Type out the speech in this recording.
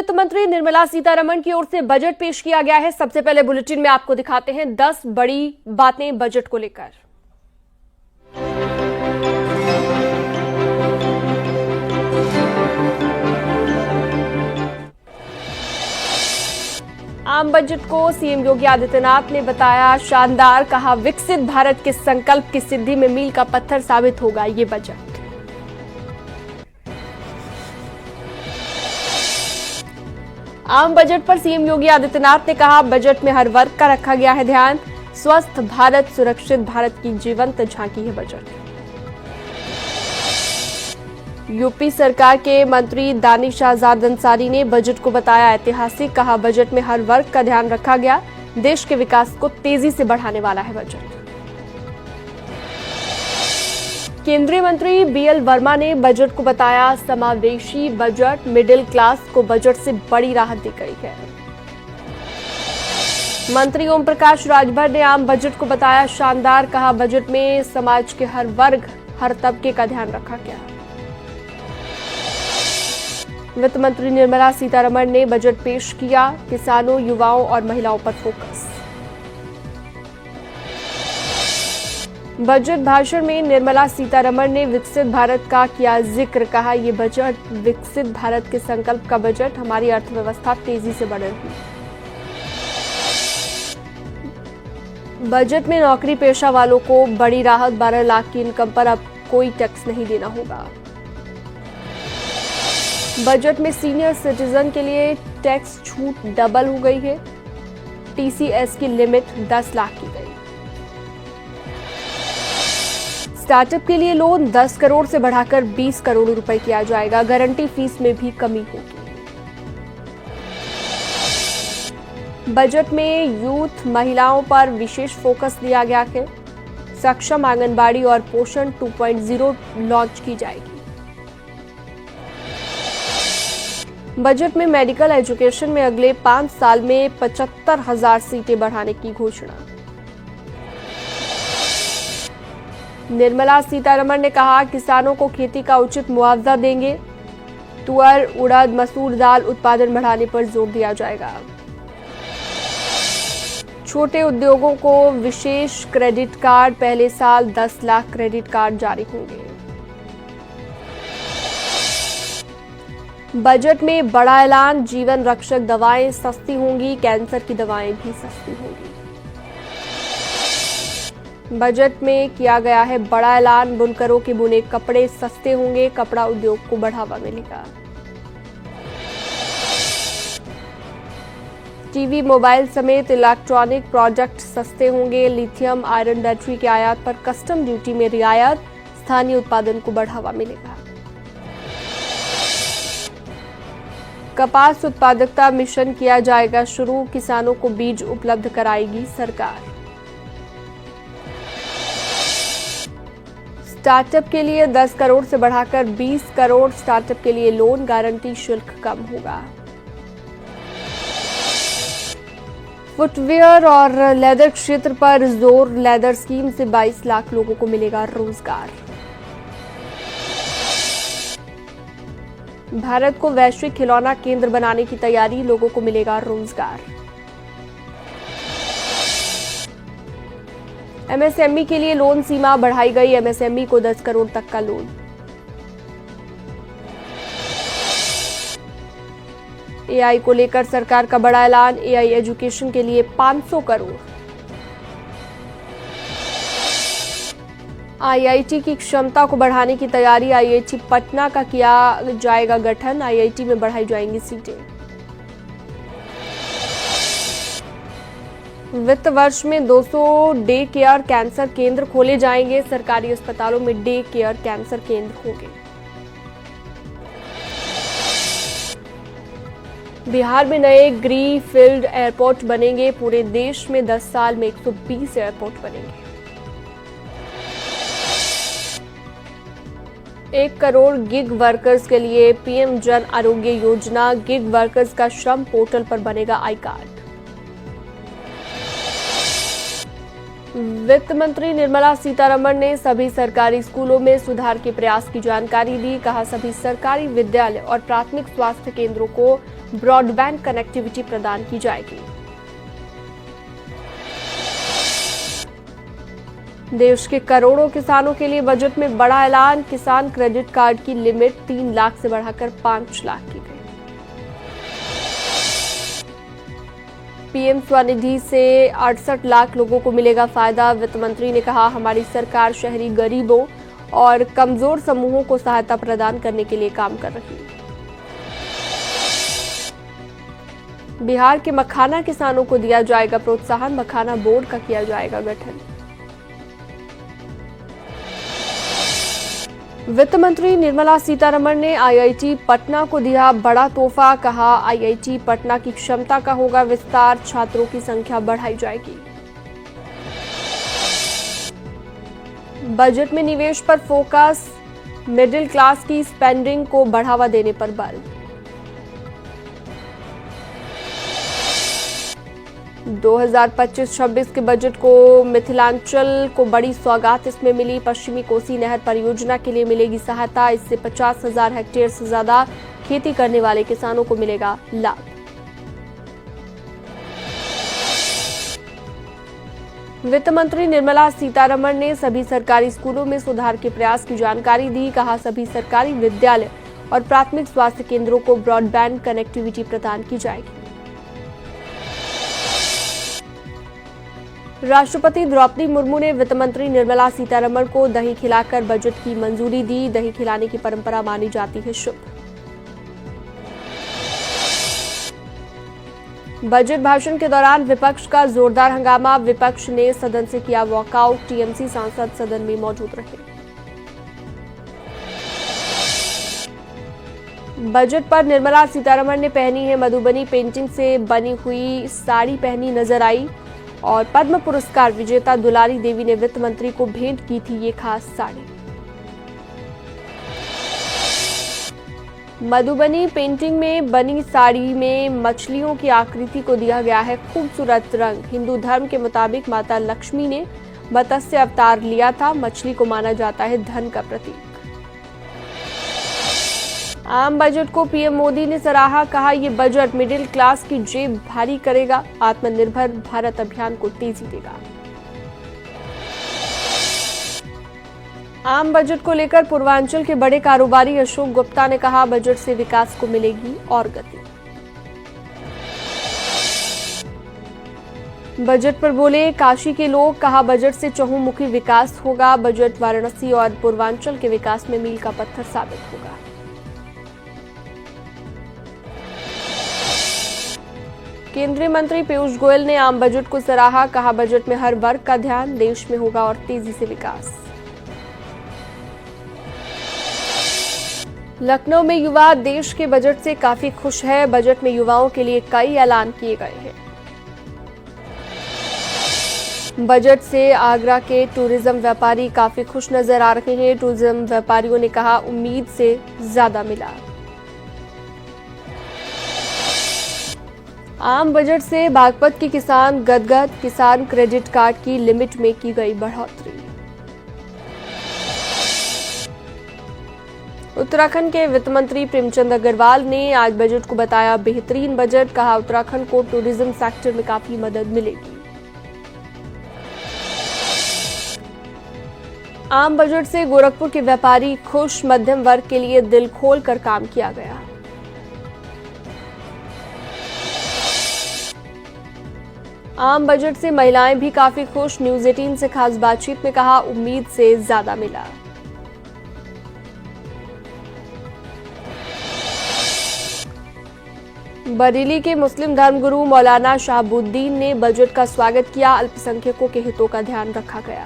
वित्त मंत्री निर्मला सीतारमण की ओर से बजट पेश किया गया है। सबसे पहले बुलेटिन में आपको दिखाते हैं 10 बड़ी बातें बजट को लेकर। आम बजट को सीएम योगी आदित्यनाथ ने बताया शानदार, कहा विकसित भारत के संकल्प की सिद्धि में मील का पत्थर साबित होगा ये बजट। आम बजट पर सीएम योगी आदित्यनाथ ने कहा बजट में हर वर्ग का रखा गया है ध्यान, स्वस्थ भारत सुरक्षित भारत की जीवंत झांकी है बजट। यूपी सरकार के मंत्री दानिश आजाद अंसारी ने बजट को बताया ऐतिहासिक, कहा बजट में हर वर्ग का ध्यान रखा गया, देश के विकास को तेजी से बढ़ाने वाला है बजट। केंद्रीय मंत्री बीएल वर्मा ने बजट को बताया समावेशी बजट, मिडिल क्लास को बजट से बड़ी राहत दी गई है। मंत्री ओम प्रकाश राजभर ने आम बजट को बताया शानदार, कहा बजट में समाज के हर वर्ग हर तबके का ध्यान रखा गया। वित्त मंत्री निर्मला सीतारमण ने बजट पेश किया, किसानों युवाओं और महिलाओं पर फोकस। बजट भाषण में निर्मला सीतारमण ने विकसित भारत का किया जिक्र, कहा यह बजट विकसित भारत के संकल्प का बजट, हमारी अर्थव्यवस्था तेजी से बढ़ रही है। बजट में नौकरी पेशा वालों को बड़ी राहत, 12 लाख की इनकम पर अब कोई टैक्स नहीं देना होगा। बजट में सीनियर सिटीजन के लिए टैक्स छूट डबल हो गई है, टीसीएस की लिमिट 10 लाख की गई। स्टार्टअप के लिए लोन 10 करोड़ से बढ़ाकर 20 करोड़ रुपए किया जाएगा, गारंटी फीस में भी कमी होगी। बजट में यूथ महिलाओं पर विशेष फोकस दिया गया है, सक्षम आंगनबाड़ी और पोषण 2.0 लॉन्च की जाएगी। बजट में मेडिकल एजुकेशन में अगले 5 साल में 75,000 सीटें बढ़ाने की घोषणा। निर्मला सीतारमण ने कहा किसानों को खेती का उचित मुआवजा देंगे, तुअर उड़द मसूर दाल उत्पादन बढ़ाने पर जोर दिया जाएगा। छोटे उद्योगों को विशेष क्रेडिट कार्ड, पहले साल 10 लाख क्रेडिट कार्ड जारी होंगे। बजट में बड़ा ऐलान, जीवन रक्षक दवाएं सस्ती होंगी, कैंसर की दवाएं भी सस्ती होंगी। बजट में किया गया है बड़ा ऐलान, बुनकरों के बुने कपड़े सस्ते होंगे, कपड़ा उद्योग को बढ़ावा मिलेगा। टीवी मोबाइल समेत इलेक्ट्रॉनिक प्रोडक्ट सस्ते होंगे, लिथियम आयरन बैटरी के आयात पर कस्टम ड्यूटी में रियायत, स्थानीय उत्पादन को बढ़ावा मिलेगा। कपास उत्पादकता मिशन किया जाएगा शुरू, किसानों को बीज उपलब्ध कराएगी सरकार। स्टार्टअप के लिए 10 करोड़ से बढ़ाकर 20 करोड़, स्टार्टअप के लिए लोन, गारंटी शुल्क कम होगा। फुटवेयर और लेदर क्षेत्र पर जोर, लेदर स्कीम से 22 लाख लोगों को मिलेगा रोजगार। भारत को वैश्विक खिलौना केंद्र बनाने की तैयारी, लोगों को मिलेगा रोजगार। एमएसएमई के लिए लोन सीमा बढ़ाई गई, एमएसएमई को 10 करोड़ तक का लोन। एआई को लेकर सरकार का बड़ा ऐलान, एआई एजुकेशन के लिए 500 करोड़। आईआईटी की क्षमता को बढ़ाने की तैयारी, आईआईटी पटना का किया जाएगा गठन, आईआईटी में बढ़ाई जाएंगी सीटें। वित्त वर्ष में 200 डे केयर कैंसर केंद्र खोले जाएंगे, सरकारी अस्पतालों में डे केयर कैंसर केंद्र होंगे। बिहार में नए ग्री फील्ड एयरपोर्ट बनेंगे, पूरे देश में 10 साल में 120 एयरपोर्ट बनेंगे। 1 करोड़ गिग वर्कर्स के लिए PM Jan Arogya Yojana, gig workers का श्रम पोर्टल पर बनेगा आई कार्ड। वित्त मंत्री निर्मला सीतारमण ने सभी सरकारी स्कूलों में सुधार के प्रयास की जानकारी दी, कहा सभी सरकारी विद्यालय और प्राथमिक स्वास्थ्य केंद्रों को ब्रॉडबैंड कनेक्टिविटी प्रदान की जाएगी। देश के करोड़ों किसानों के लिए बजट में बड़ा ऐलान, किसान क्रेडिट कार्ड की लिमिट 3 लाख से बढ़ाकर 5 लाख की गई। पीएम स्वनिधि से 68 लाख लोगों को मिलेगा फायदा, वित्त मंत्री ने कहा हमारी सरकार शहरी गरीबों और कमजोर समूहों को सहायता प्रदान करने के लिए काम कर रही है। बिहार के मखाना किसानों को दिया जाएगा प्रोत्साहन, मखाना बोर्ड का किया जाएगा गठन। वित्त मंत्री निर्मला सीतारमण ने आईआईटी पटना को दिया बड़ा तोहफा, कहा आईआईटी पटना की क्षमता का होगा विस्तार, छात्रों की संख्या बढ़ाई जाएगी। बजट में निवेश पर फोकस, मिडिल क्लास की स्पेंडिंग को बढ़ावा देने पर बल। 2025-26 के बजट को मिथिलांचल को बड़ी सौगात इसमें मिली, पश्चिमी कोसी नहर परियोजना के लिए मिलेगी सहायता, इससे 50,000 हेक्टेयर से ज्यादा खेती करने वाले किसानों को मिलेगा लाभ। वित्त मंत्री निर्मला सीतारमण ने सभी सरकारी स्कूलों में सुधार के प्रयास की जानकारी दी, कहा सभी सरकारी विद्यालय और प्राथमिक स्वास्थ्य केंद्रों को ब्रॉडबैंड कनेक्टिविटी प्रदान की जाएगी। राष्ट्रपति द्रौपदी मुर्मू ने वित्त मंत्री निर्मला सीतारमण को दही खिलाकर बजट की मंजूरी दी, दही खिलाने की परंपरा मानी जाती है शुभ। बजट भाषण के दौरान विपक्ष का जोरदार हंगामा, विपक्ष ने सदन से किया वॉकआउट, टीएमसी सांसद सदन में मौजूद रहे। बजट पर निर्मला सीतारमण ने पहनी है मधुबनी पेंटिंग से बनी हुई साड़ी पहनी नजर आई और पद्म पुरस्कार विजेता दुलारी देवी ने वित्त मंत्री को भेंट की थी ये खास साड़ी। मधुबनी पेंटिंग में बनी साड़ी में मछलियों की आकृति को दिया गया है खूबसूरत रंग। हिंदू धर्म के मुताबिक माता लक्ष्मी ने मत्स्य अवतार लिया था, मछली को माना जाता है धन का प्रतीक। आम बजट को पीएम मोदी ने सराहा, कहा यह बजट मिडिल क्लास की जेब भारी करेगा, आत्मनिर्भर भारत अभियान को तेजी देगा। आम बजट को लेकर पूर्वांचल के बड़े कारोबारी अशोक गुप्ता ने कहा बजट से विकास को मिलेगी और गति। बजट पर बोले काशी के लोग, कहा बजट से चहुमुखी विकास होगा, बजट वाराणसी और पूर्वांचल के विकास में मील का पत्थर साबित होगा। केंद्रीय मंत्री पीयूष गोयल ने आम बजट को सराहा, कहा बजट में हर वर्ग का ध्यान, देश में होगा और तेजी से विकास। लखनऊ में युवा देश के बजट से काफी खुश है, बजट में युवाओं के लिए कई ऐलान किए गए हैं। बजट से आगरा के टूरिज्म व्यापारी काफी खुश नजर आ रहे हैं, टूरिज्म व्यापारियों ने कहा उम्मीद से ज्यादा मिला। आम बजट से बागपत के किसान गदगद, किसान क्रेडिट कार्ड की लिमिट में की गई बढ़ोतरी। उत्तराखंड के वित्त मंत्री प्रेमचंद अग्रवाल ने आज बजट को बताया बेहतरीन बजट, कहा उत्तराखंड को टूरिज्म सेक्टर में काफी मदद मिलेगी। आम बजट से गोरखपुर के व्यापारी खुश, मध्यम वर्ग के लिए दिल खोल कर काम किया गया। आम बजट से महिलाएं भी काफी खुश, न्यूज 18 से खास बातचीत में कहा उम्मीद से ज्यादा मिला। बरेली के मुस्लिम धर्मगुरु मौलाना शहाबुद्दीन ने बजट का स्वागत किया, अल्पसंख्यकों के हितों का ध्यान रखा गया।